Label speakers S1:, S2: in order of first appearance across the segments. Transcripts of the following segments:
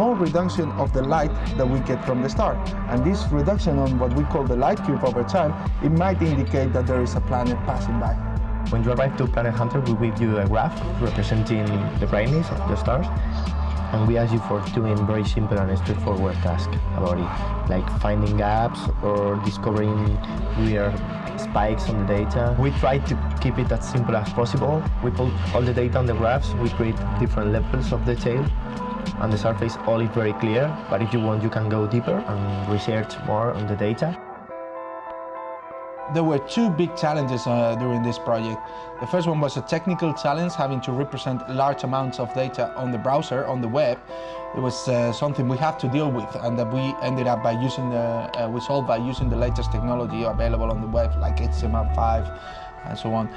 S1: small reduction of the light that we get from the star. And this reduction on what we call the light curve over time, it might indicate that there is a planet passing by.
S2: When you arrive to Planet Hunter, we give you a graph representing the brightness of the stars, and we ask you for doing very simple and straightforward tasks about it, like finding gaps or discovering weird spikes on the data. We try to keep it as simple as possible. We put all the data on the graphs, we create different levels of detail. On the surface, all is very clear, but if you want, you can go deeper and research more on the data.
S1: There were two big challenges during this project. The first one was a technical challenge, having to represent large amounts of data on the browser, on the web. It was something we had to deal with, and that we ended up by using we solved by using the latest technology available on the web, like HTML5 and so on.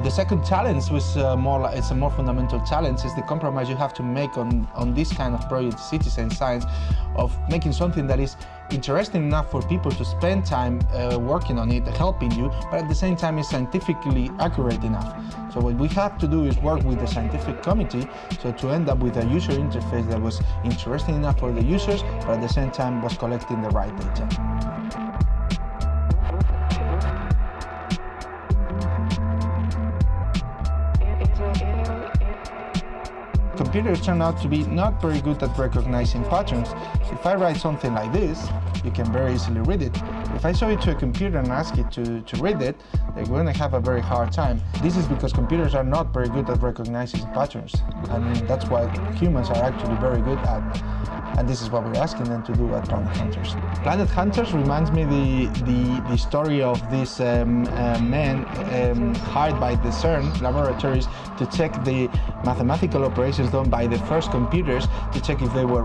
S1: The second challenge was it's a more fundamental challenge, is the compromise you have to make on this kind of project, citizen science, of making something that is interesting enough for people to spend time working on it, helping you, but at the same time is scientifically accurate enough. So what we have to do is work with the scientific committee, so to end up with a user interface that was interesting enough for the users, but at the same time was collecting the right data. Computers turn out to be not very good at recognizing patterns. If I write something like this, you can very easily read it. If I show it to a computer and ask it to read it, they're going to have a very hard time. This is because computers are not very good at recognizing patterns, and that's what humans are actually very good at. And this is what we're asking them to do at Planet Hunters. Planet Hunters reminds me the story of these men hired by the CERN laboratories to check the mathematical operations done by the first computers to check if they were